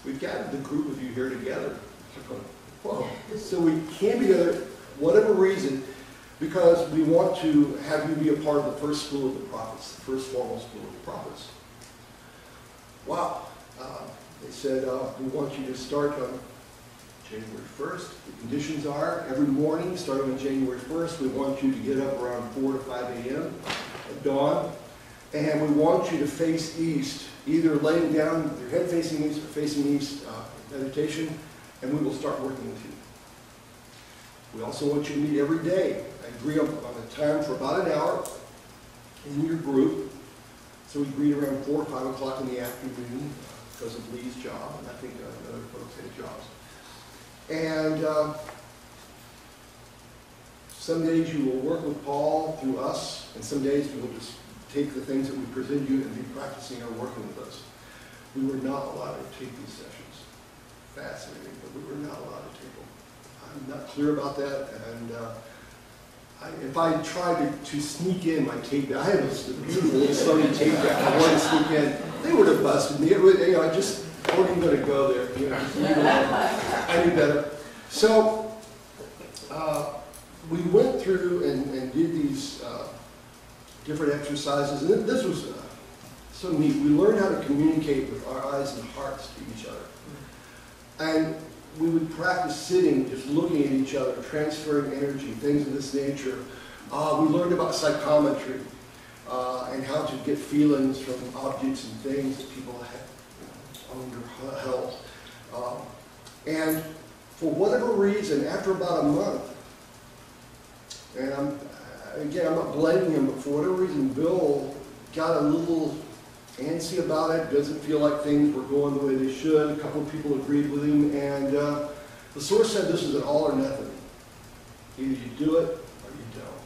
we've gathered the group of you here together. Whoa. So we came together, whatever reason, because we want to have you be a part of the first school of the prophets, the first formal school of the prophets. Wow. They said, we want you to start on January 1st. The conditions are every morning, starting on January 1st, we want you to get up around 4 to 5 a.m. at dawn, and we want you to face east, either laying down with your head facing east or facing east meditation, and we will start working with you. We also want you to meet every day. Agree on a time for about an hour in your group. So we meet around 4 or 5 o'clock in the afternoon because of Lee's job, and I think other folks had jobs. And some days you will work with Paul through us, and some days we will just take the things that we present you and be practicing or working with us. We were not allowed to take these sessions. Fascinating, but we were not allowed to take them. I'm not clear about that, and if I tried to sneak in my tape deck, I have this beautiful little Sony tape deck. I wanted to sneak in. They would have busted me. It would, I just wasn't even going to go there. Just leave it alone. I knew better. So we went through and did these different exercises, and this was so neat. We learned how to communicate with our eyes and hearts to each other, and we would practice sitting, just looking at each other, transferring energy, things of this nature. We learned about psychometry and how to get feelings from objects and things that people have owned or held. And for whatever reason, after about a month, and I'm not blaming him, but for whatever reason, Bill got a little antsy about it, doesn't feel like things were going the way they should. A couple of people agreed with him, and the source said this was an all or nothing. Either you do it or you don't.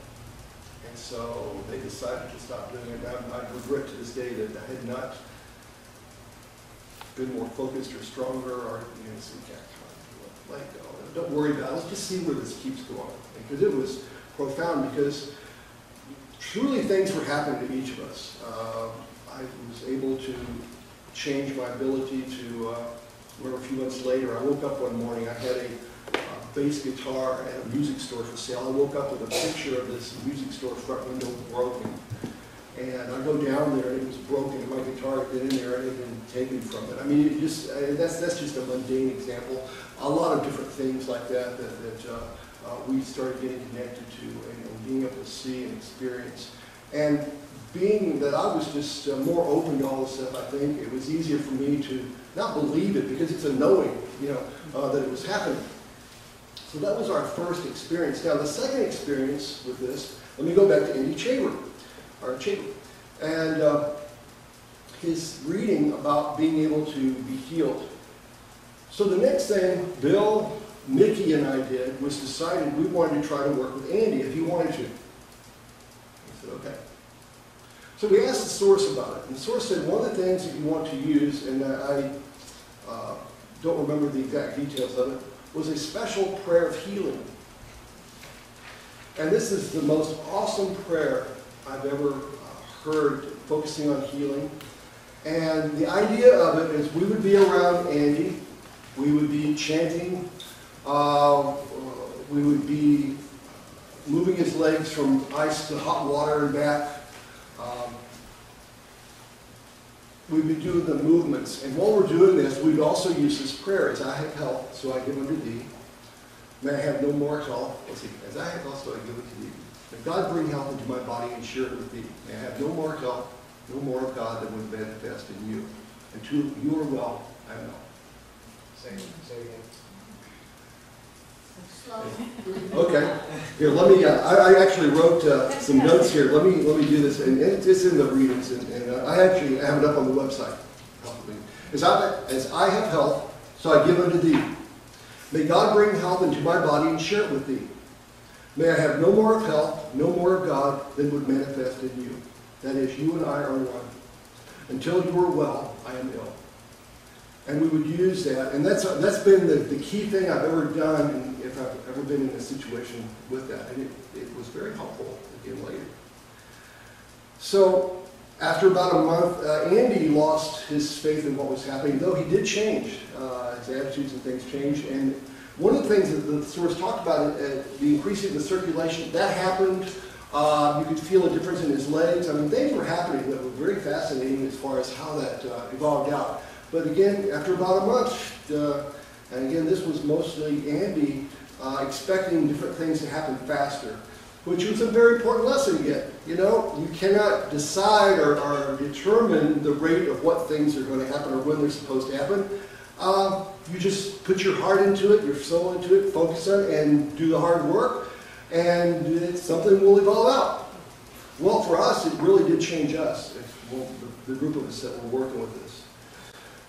And so they decided to stop doing it. I regret to this day that I had not been more focused or stronger, or so you can't let go. Don't worry about it. Let's just see where this keeps going. Because it was profound, because truly things were happening to each of us. I was able to change my ability to, a few months later, I woke up one morning, I had a bass guitar at a music store for sale. I woke up with a picture of this music store front window broken. And I go down there and it was broken, and my guitar had been in there and it had been taken from it. I mean, it just, that's just a mundane example. A lot of different things like that we started getting connected to, and being able to see and experience. And being that I was just more open to all this stuff, I think it was easier for me to not believe it, because it's a knowing, that it was happening. So that was our first experience. Now, the second experience with this, let me go back to Andy Chamber, and his reading about being able to be healed. So the next thing Bill, Mickey, and I did was decided we wanted to try to work with Andy if he wanted to. I said, okay. So we asked the source about it, and the source said one of the things that you want to use, and I don't remember the exact details of it, was a special prayer of healing. And this is the most awesome prayer I've ever heard focusing on healing. And the idea of it is we would be around Andy, we would be chanting, we would be moving his legs from ice to hot water and back. We would do the movements, and while we're doing this, we'd also use this prayer: as I have health, so I give unto thee. May I have no more health. Let's see. As I have health, so I give it to thee. May God bring health into my body and share it with thee. May I have no more health, no more of God that would manifest in you. Until you are well, I am well. Say it again. Okay. Here, let me. I actually wrote some notes here. Let me do this, and it's in the readings, and I actually have it up on the website. As I have health, so I give unto thee. May God bring health into my body and share it with thee. May I have no more of health, no more of God than would manifest in you. That is, you and I are one. Until you are well, I am ill. And we would use that, and that's been the key thing I've ever done, and if I've ever been in a situation with that. And it was very helpful again later. So after about a month, Andy lost his faith in what was happening, though he did change. His attitudes and things changed. And one of the things that the source talked about, the increasing the circulation, that happened. You could feel a difference in his legs. I mean, things were happening that were very fascinating as far as how that evolved out. But again, after about a month, And again, this was mostly Andy expecting different things to happen faster, which was a very important lesson again. You know, you cannot decide or determine the rate of what things are going to happen or when they're supposed to happen. You just put your heart into it, your soul into it, focus on it, and do the hard work, and something will evolve out. Well, for us, it really did change us, the group of us that were working with this.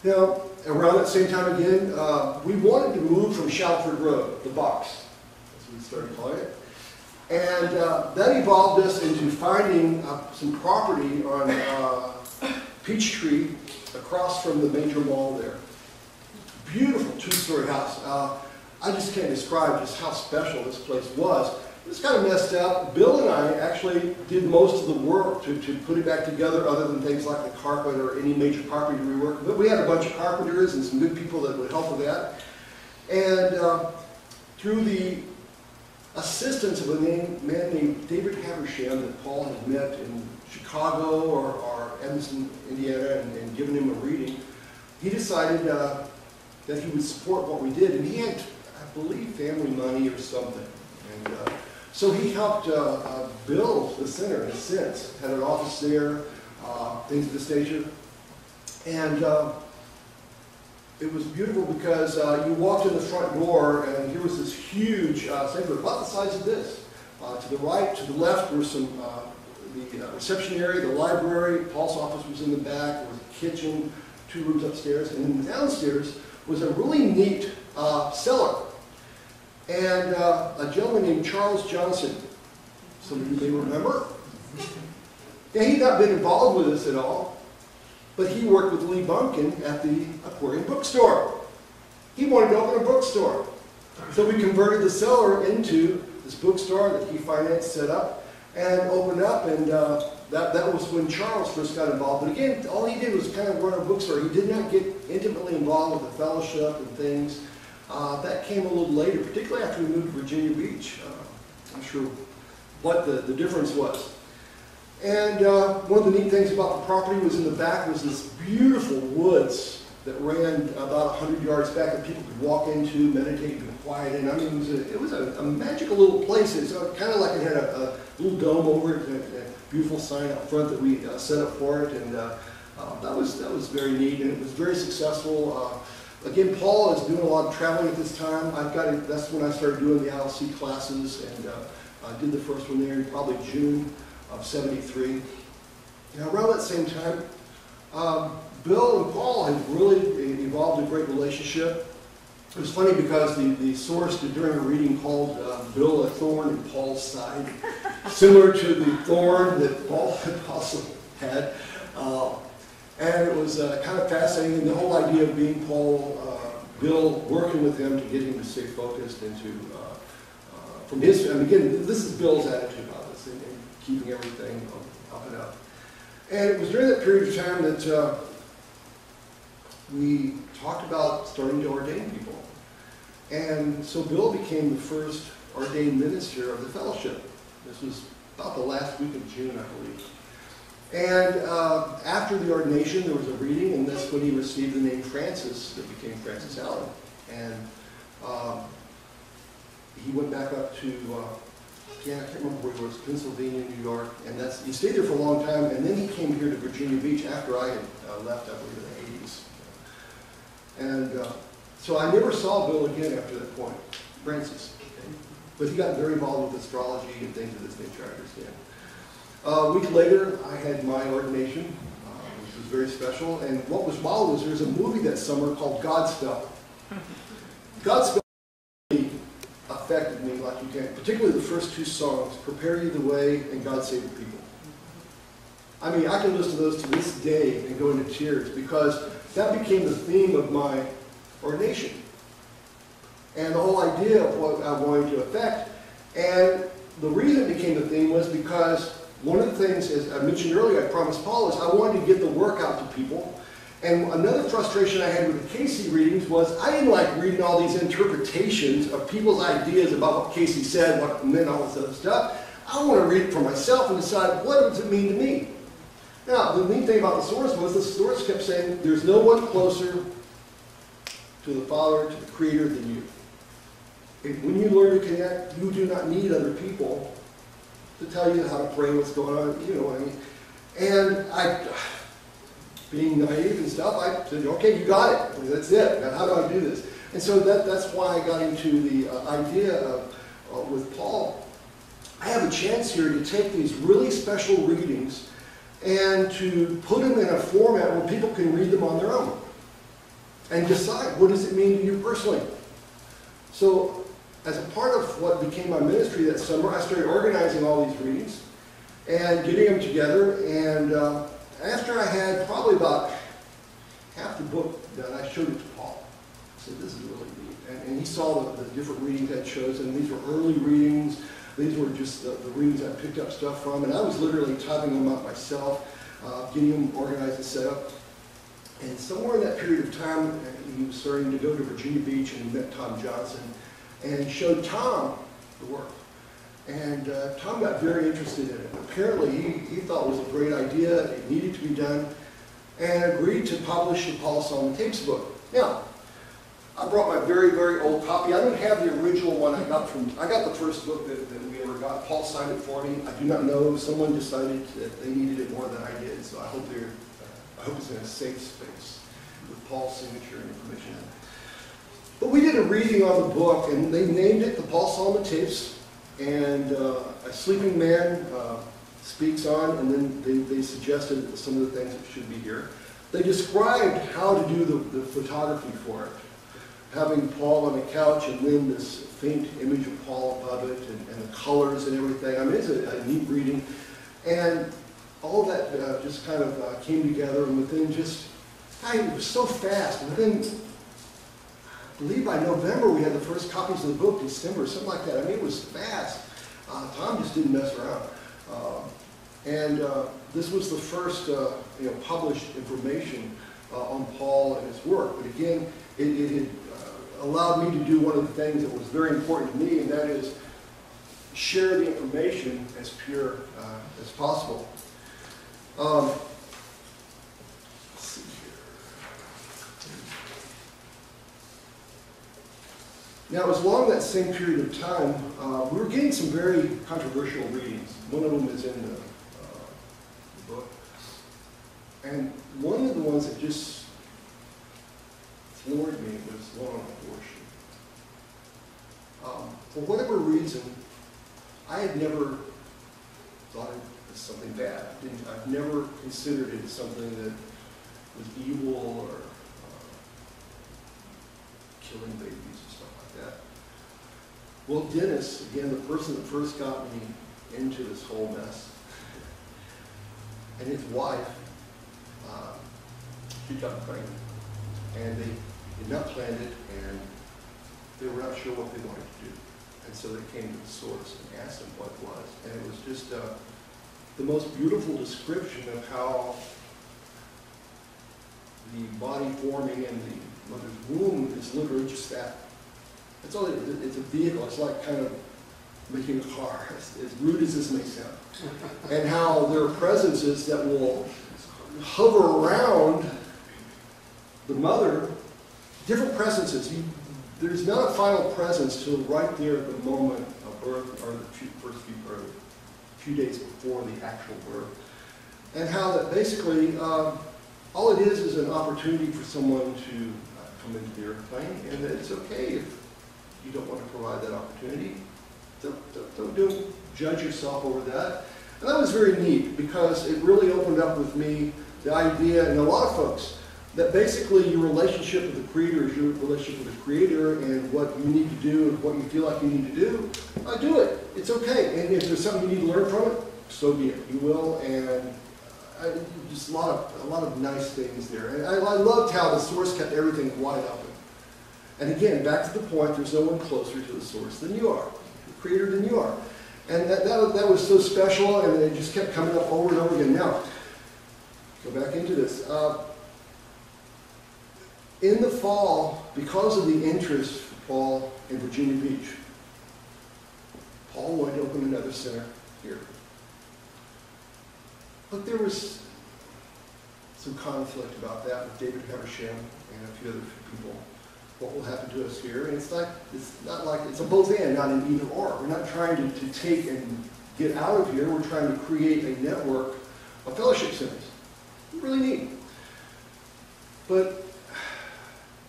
Now, around that same time again, we wanted to move from Shalford Road, the box, as we started calling it. And that evolved us into finding some property on Peachtree across from the major mall there. Beautiful two-story house. I just can't describe just how special this place was. It was kind of messed up. Bill and I actually did most of the work to put it back together, other than things like the carpet or any major carpentry rework. But we had a bunch of carpenters and some good people that would help with that. And through the assistance of a man named David Habersham that Paul had met in Chicago or Evanston, Indiana, and given him a reading, he decided that he would support what we did. And he had, I believe, family money or something. And so he helped build the center in a sense, had an office there, things of this nature. And it was beautiful because you walked in the front door and here was this huge sanctuary, about the size of this. To the right, to the left were some, the reception area, the library, Paul's office was in the back, there was a kitchen, 2 rooms upstairs, and then downstairs was a really neat cellar. And a gentleman named Charles Johnson, some of you may remember. Yeah, he'd not been involved with us at all, but he worked with Lee Bunkin at the Aquarium bookstore. He wanted to open a bookstore. So we converted the cellar into this bookstore that he financed, set up, and opened up, and that was when Charles first got involved. But again, all he did was kind of run a bookstore. He did not get intimately involved with the fellowship and things. That came a little later, particularly after we moved to Virginia Beach. I'm sure what the difference was. And one of the neat things about the property was in the back was this beautiful woods that ran about 100 yards back that people could walk into, meditate, and quiet in. I mean, it was a magical little place. It's kind of like it had a little dome over it, a beautiful sign up front that we set up for it, and that was very neat, and it was very successful. Again, Paul is doing a lot of traveling at this time. That's when I started doing the ILC classes, and I did the first one there in probably June of '73. Now, around that same time, Bill and Paul had really evolved a great relationship. It was funny because the source during a reading called Bill a thorn in Paul's side, similar to the thorn that Paul had also had. And it was kind of fascinating, the whole idea of being Bill working with him to get him to stay focused and to, from his, and again, this is Bill's attitude on this, and keeping everything up and up. And it was during that period of time that we talked about starting to ordain people. And so Bill became the first ordained minister of the fellowship. This was about the last week of June, I believe. And after the ordination, there was a reading, and that's when he received the name Francis, that became Francis Allen. And he went back up to, I can't remember where he was, Pennsylvania, New York, and he stayed there for a long time, and then he came here to Virginia Beach after I had left, I believe, in the 80s. And so I never saw Bill again after that point, Francis. Okay? But he got very involved with astrology and things of this nature, I understand. A week later, I had my ordination, which was very special. And what was wild was there was a movie that summer called Godspell. Godspell really affected me like you can, particularly the first 2 songs, Prepare You the Way and God Save the People. I mean, I can listen to those to this day and go into tears because that became the theme of my ordination. And the whole idea of what I wanted to affect. And the reason it became the theme was because one of the things, as I mentioned earlier, I promised Paul, is I wanted to get the work out to people. And another frustration I had with the Casey readings was I didn't like reading all these interpretations of people's ideas about what Casey said, what meant, all this other stuff. I want to read it for myself and decide, what does it mean to me? Now, the neat thing about the source was the source kept saying, there's no one closer to the Father, to the Creator than you. And when you learn to connect, you do not need other people to tell you how to pray, what's going on, you know what I mean. And I, being naive and stuff, I said, okay, you got it. That's it. Now, how do I do this? And so that's why I got into the idea of, with Paul, I have a chance here to take these really special readings and to put them in a format where people can read them on their own and decide, what does it mean to you personally? So, as a part of what became my ministry that summer, I started organizing all these readings and getting them together. And after I had probably about half the book done, I showed it to Paul. I said, this is really neat. And he saw the different readings I'd chosen. These were early readings. These were just the readings I picked up stuff from. And I was literally typing them out myself, getting them organized and set up. And somewhere in that period of time, he was starting to go to Virginia Beach and he met Tom Johnson. And he showed Tom the work. And Tom got very interested in it. Apparently, he thought it was a great idea, it needed to be done, and agreed to publish the Paul Solomon Tapes book. Now, I brought my very, very old copy. I don't have the original one I got the first book that we ever got. Paul signed it for me. I do not know. Someone decided that they needed it more than I did, so I hope it's in a safe space with Paul's signature and permission. But we did a reading on the book, and they named it the Paul Solomon Tapes, and A Sleeping Man speaks on, and then they suggested some of the things that should be here. They described how to do the photography for it, having Paul on a couch and then this faint image of Paul above it, and the colors and everything. I mean, it's a neat reading. And all of that just kind of came together, and within it was so fast. Within, I believe by November, we had the first copies of the book, December, something like that. I mean, it was fast. Tom just didn't mess around. This was the first published information on Paul and his work. But again, it had allowed me to do one of the things that was very important to me, and that is share the information as pure as possible. Let's see here. Now, it was along that same period of time, we were getting some very controversial readings. One of them is in the book. And one of the ones that just floored me was one on abortion. For whatever reason, I had never thought it was something bad. I've never considered it as something that was evil or killing babies and stuff like that. Well, Dennis, again, the person that first got me into this whole mess, and his wife, she got pregnant. And they did not plan it, and they were not sure what they wanted to do. And so they came to the source and asked him what it was. And it was just the most beautiful description of how the body forming in the mother's womb is literally just that. That's all it is. It's a vehicle. It's like kind of making a car, as rude as this may sound. And how there are presences that will hover around the mother, different presences. There's not a final presence till right there at the moment of birth, or the few days before the actual birth. And how that basically, all it is an opportunity for someone to come into the airplane, and that it's okay if you don't want to provide that opportunity. Don't judge yourself over that. And that was very neat, because it really opened up with me the idea, and a lot of folks, that basically your relationship with the Creator is your relationship with the Creator, and what you need to do and what you feel like you need to do it. It's okay. And if there's something you need to learn from it, so be it. You will. And just a lot of nice things there. And I loved how the source kept everything wide open. And again, back to the point, there's no one closer to the source than you are, the Creator than you are. And that was so special, and it just kept coming up over and over again. Now, go back into this. In the fall, because of the interest for Paul in Virginia Beach, Paul wanted to open another center here. But there was some conflict about that with David Haversham and a few other people. what will happen to us here. And it's not like, it's a both and, not an either or. We're not trying to take and get out of here. We're trying to create a network of fellowship centers. Really neat. But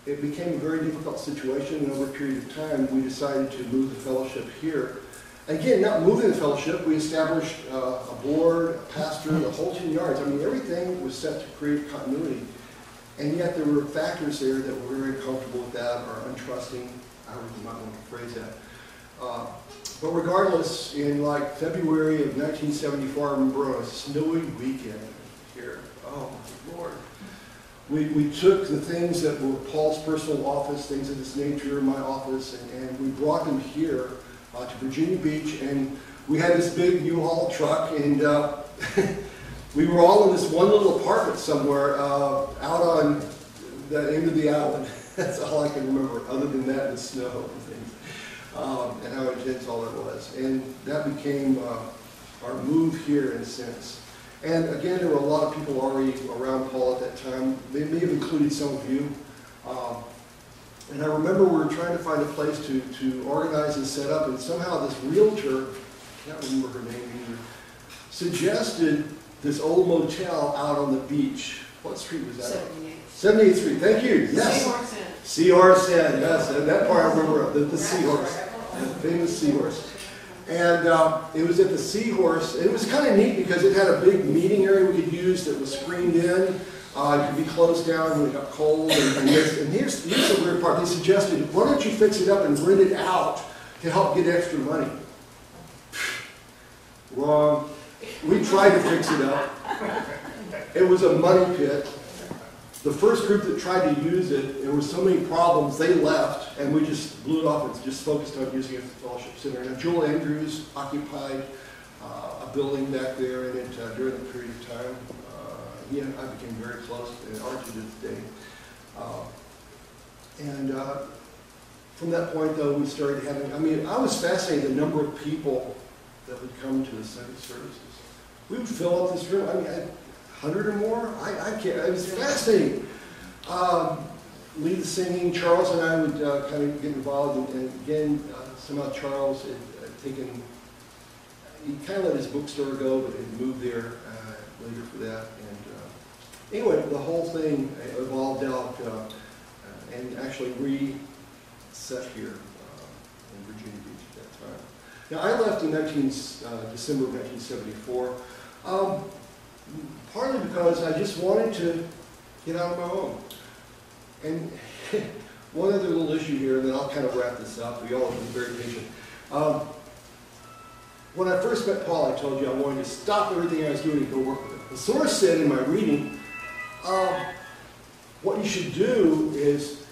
it became a very difficult situation, and over a period of time, we decided to move the fellowship here. Again, not moving the fellowship, we established a board, a pastor, the whole 10 yards. I mean, everything was set to create continuity. And yet there were factors there that were very uncomfortable with that, or untrusting, however you might want to phrase that. But regardless, in like February of 1974, I remember on a snowy weekend here, oh my Lord. We took the things that were Paul's personal office, things of this nature, my office, and we brought them here to Virginia Beach, and we had this big U-Haul truck, and we were all in this one little apartment somewhere out on the end of the island. That's all I can remember, other than that, the snow and things, and how intense all that was. And that became our move here in a sense. And again, there were a lot of people already around Paul at that time. They may have included some of you. And I remember we were trying to find a place to organize and set up, and somehow this realtor, I can't remember her name either, suggested this old motel out on the beach. What street was that? 78th Street, thank you. Yes. Seahorse Inn. Seahorse Inn, yes. And that part I remember, the Seahorse, the famous Seahorse. And it was at the Seahorse. It was kind of neat because it had a big meeting area we could use that was screened in. It could be closed down when it got cold. And here's the weird part. They suggested, why don't you fix it up and rent it out to help get extra money? Wrong. We tried to fix it up. It was a money pit. The first group that tried to use it, there were so many problems, they left, and we just blew it off and just focused on using it as a fellowship center. Now, Joel Andrews occupied a building back there in it during the period of time. He and I became very close, and are to this day. From that point, though, we started having, I mean, I was fascinated the number of people that would come to the Sunday services. We would fill up this room. I mean, 100 or more? I can't. It was fascinating. Lead the singing. Charles and I would kind of get involved, and again, somehow Charles had taken, he kind of let his bookstore go, but had moved there later for that. And anyway, the whole thing evolved out and actually reset here in Virginia Beach at that time. Now, I left in December of 1974. Partly because I just wanted to get out on my own. And one other little issue here, and then I'll kind of wrap this up. We all have been very patient. When I first met Paul, I told you I wanted to stop everything I was doing and go work with him. The source said in my reading, what you should do is,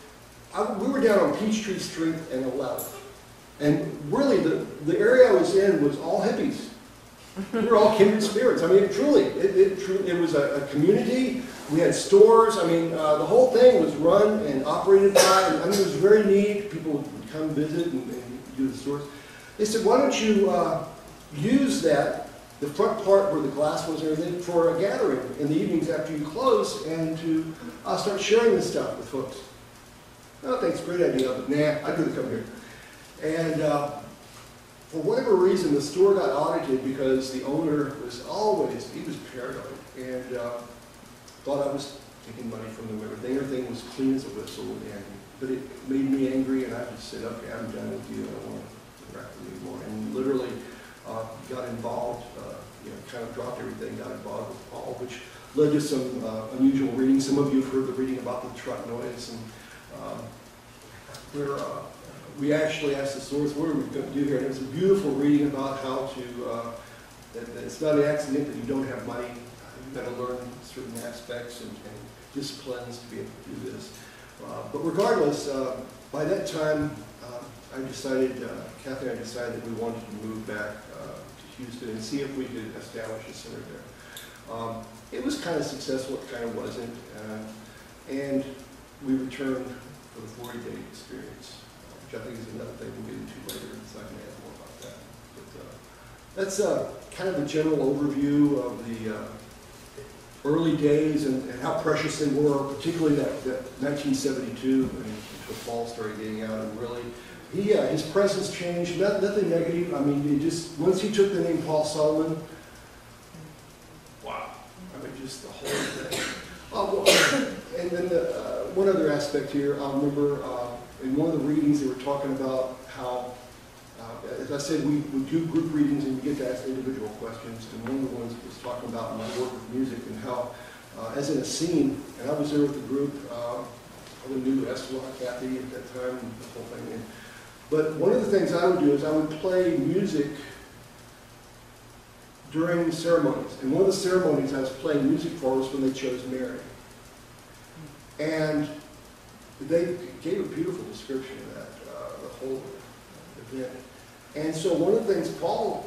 we were down on Peachtree Street and 11th. And really, the area I was in was all hippies. We were all kindred spirits. I mean, it was a community. We had stores. I mean, the whole thing was run and operated by, I mean, it was very neat. People would come visit and do the stores. They said, why don't you use that, the front part where the glass was and everything, for a gathering in the evenings after you close, and to start sharing this stuff with folks. Oh, thanks, great idea, but nah, I'd rather come here. And for whatever reason, the store got audited because the owner was he was paranoid, and thought I was taking money from them. Everything was clean as a whistle, but it made me angry, and I just said, okay, I'm done with you. I don't want to interact with you anymore. And literally got involved, kind of dropped everything, got involved with Paul, which led to some unusual reading. Some of you have heard the reading about the truck noise, and we actually asked the source, what are we going to do here? And it was a beautiful reading about how to, that it's not an accident that you don't have money. You've got to learn certain aspects and disciplines to be able to do this. But regardless, by that time, I decided, Kathy and I decided that we wanted to move back to Houston and see if we could establish a center there. It was kind of successful, it kind of wasn't. And we returned for the 40-day experience, which I think is another thing we'll get into later, so I can add more about that. But that's kind of a general overview of the early days and how precious they were, particularly that 1972 when Paul started getting out and really, his presence changed, nothing negative. I mean, once he took the name Paul Solomon, wow, I mean, just the whole thing. And then one other aspect here, I remember in one of the readings they were talking about how, as I said, we do group readings and you get to ask individual questions, and one of the ones was talking about my work with music and how, as in a scene, and I was there with the group, I knew Esther, Kathy at that time, and the whole thing. But one of the things I would do is I would play music during ceremonies. And one of the ceremonies I was playing music for was when they chose Mary. And they gave a beautiful description of that, the whole event. And so one of the things Paul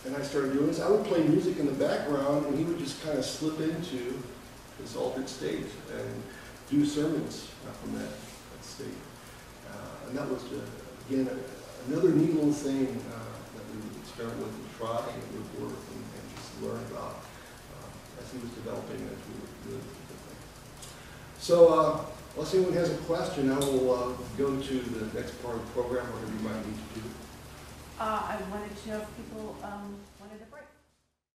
and I started doing is I would play music in the background and he would just kind of slip into his altered state and do sermons from that state. And that was, again, another neat little thing that we would experiment with and try and it would work and just learn about as he was developing as we were doing the thing. So, unless anyone has a question, I will go to the next part of the program, whatever you might need to do. I wanted to know if people wanted a break.